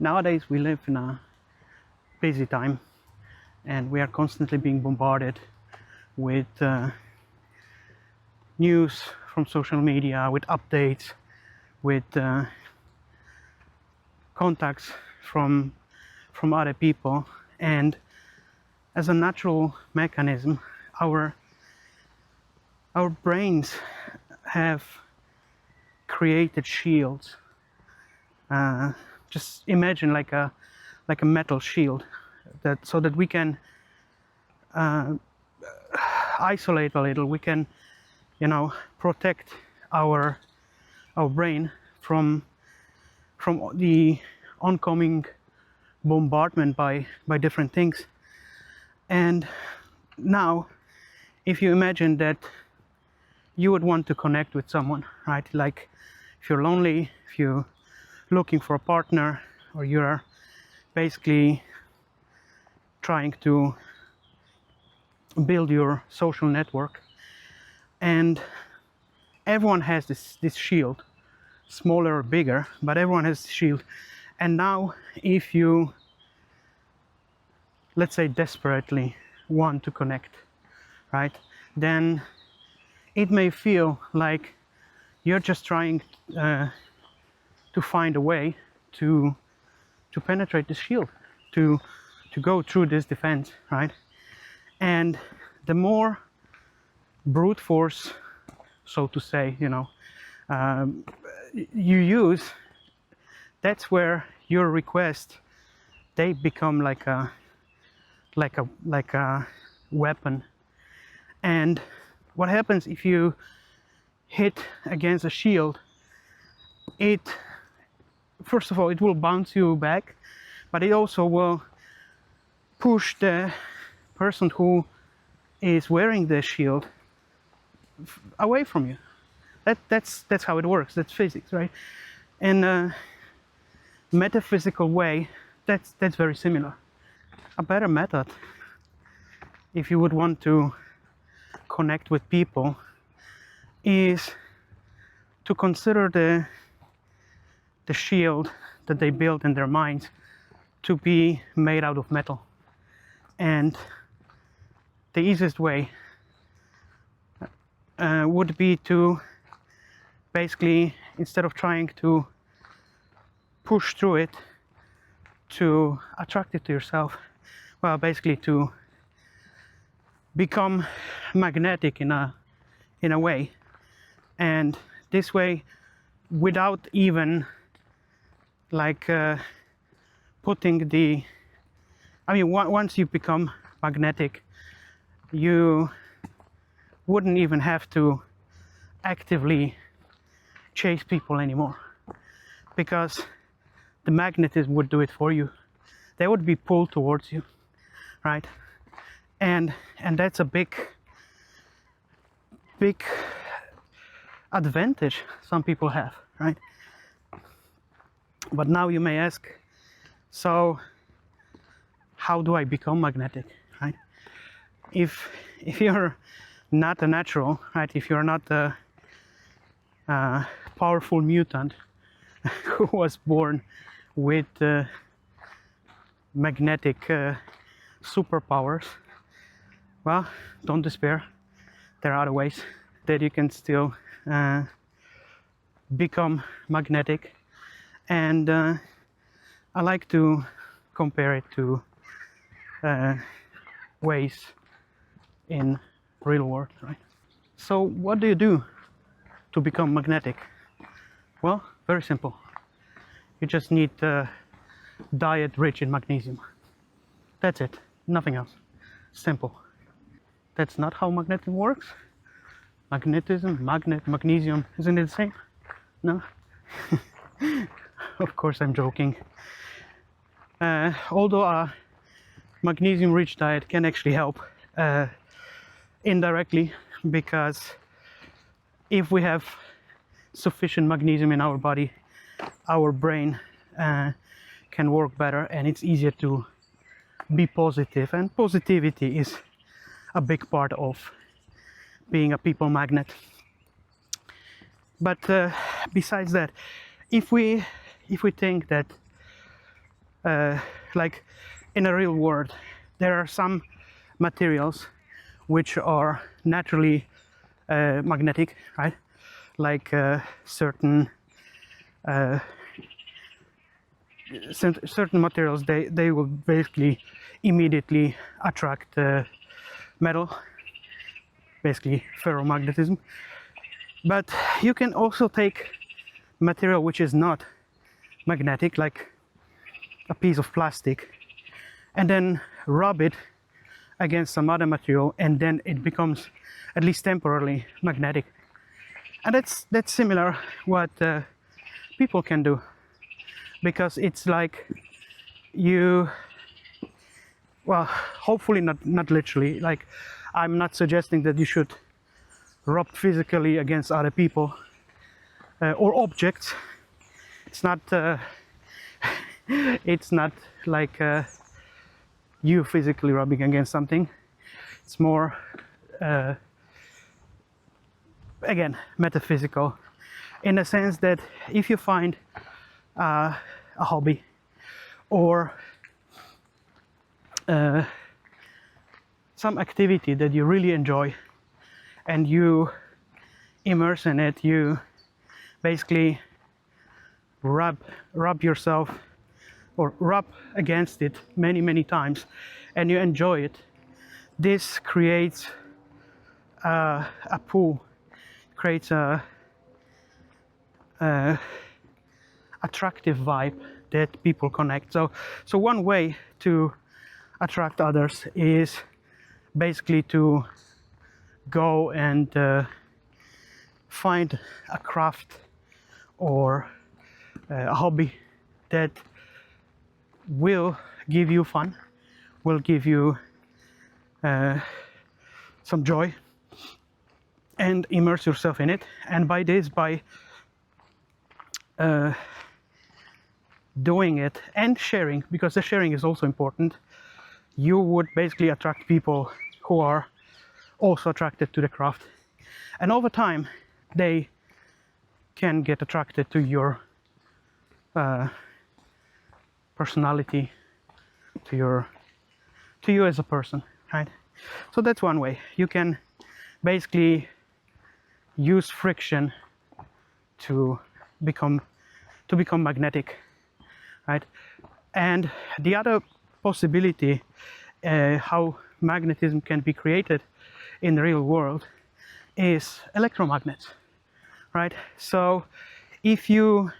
Nowadays we live in a busy time and we are constantly being bombarded with news from social media, with updates, with contacts from other people. And as a natural mechanism, our brains have created shields. Just imagine like a metal shield, that so that we can isolate a little. We can, protect our brain from the oncoming bombardment by different things. And now, if you imagine that you would want to connect with someone, right? Like if you're lonely, if you're looking for a partner, or you're basically trying to build your social network, and everyone has this shield, smaller or bigger, but everyone has this shield. And now if you, let's say, desperately want to connect, right, then it may feel like you're just trying to find a way to penetrate the shield, to go through this defense, right? And the more brute force, so to say, you use, that's where your request, they become like a weapon. And what happens if you hit against a shield? It, first of all, it will bounce you back, but it also will push the person who is wearing the shield away from you. That's how it works. That's physics, right? In a metaphysical way, that's very similar. A better method, if you would want to connect with people, is to consider the shield that they build in their minds to be made out of metal. And the easiest way would be to basically, instead of trying to push through it to attract it to yourself, well, basically to become magnetic in a way. And this way, without even putting the, once you become magnetic, you wouldn't even have to actively chase people anymore, because the magnetism would do it for you. They would be pulled towards you, right? And that's a big advantage some people have, right? But now you may ask, so how do I become magnetic, right? If you're not a natural, right? If you're not a powerful mutant who was born with magnetic superpowers, well, don't despair. There are other ways that you can still become magnetic. And I like to compare it to ways in real world, right? So what do you do to become magnetic? Well, very simple. You just need a diet rich in magnesium. That's it, nothing else. Simple. That's not how magnetism works. Magnesium, isn't it the same? No? Of course I'm joking. Although a magnesium rich diet can actually help indirectly, because if we have sufficient magnesium in our body, our brain can work better, and it's easier to be positive. And positivity is a big part of being a people magnet. But besides that, if we think that like in a real world, there are some materials which are naturally magnetic, right? Like certain materials, they will basically immediately attract metal, basically ferromagnetism. But you can also take material which is not magnetic, like a piece of plastic, and then rub it against some other material, and then it becomes at least temporarily magnetic. And that's similar what people can do, because it's like you, well, hopefully not literally, like I'm not suggesting that you should rub physically against other people or objects. It's not it's not like you physically rubbing against something. It's more again metaphysical, in the sense that if you find a hobby or some activity that you really enjoy and you immerse in it, you basically rub yourself or rub against it many times, and you enjoy it. This creates a pull, creates a attractive vibe that people connect. So one way to attract others is basically to go and find a craft or a hobby that will give you fun, will give you some joy, and immerse yourself in it. And by doing it and sharing, because the sharing is also important, you would basically attract people who are also attracted to the craft, and over time they can get attracted to your personality, to you as a person, right? So that's one way. You can basically use friction to become magnetic, right? And the other possibility how magnetism can be created in the real world is electromagnets, right? So if you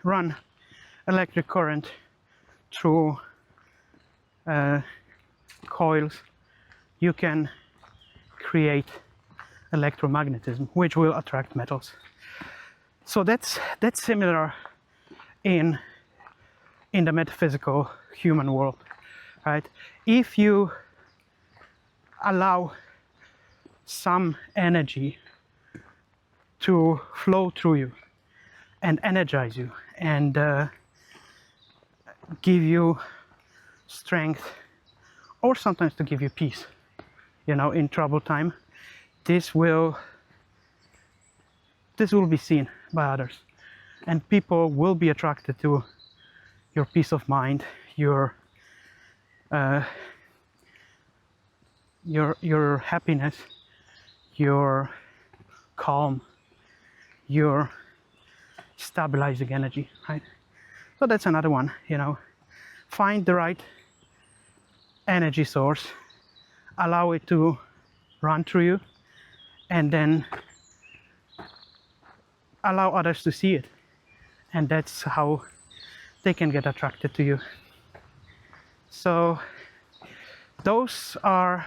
run electric current through coils, you can create electromagnetism, which will attract metals. So that's similar in the metaphysical human world, right? If you allow some energy to flow through you and energize you and give you strength, or sometimes to give you peace, you know, in trouble time, this will be seen by others, and people will be attracted to your peace of mind, your happiness, your calm, your stabilizing energy, right? So that's another one, you know. Find the right energy source, allow it to run through you, and then allow others to see it, and that's how they can get attracted to you. So those are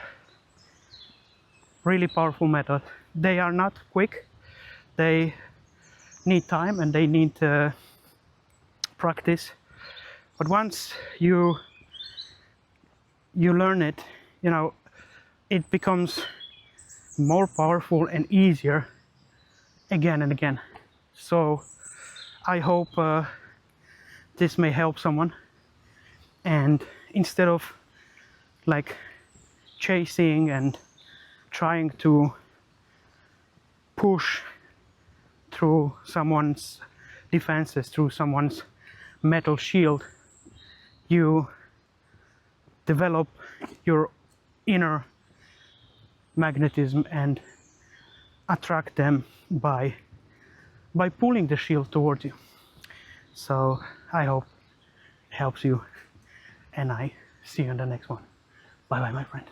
really powerful methods. They are not quick, they need time and they need practice, but once you learn it, you know, it becomes more powerful and easier again and again. So I hope this may help someone, and instead of like chasing and trying to push through someone's defenses, through someone's metal shield, you develop your inner magnetism and attract them by pulling the shield towards you. So I hope it helps you, and I see you in the next one. Bye bye, my friend.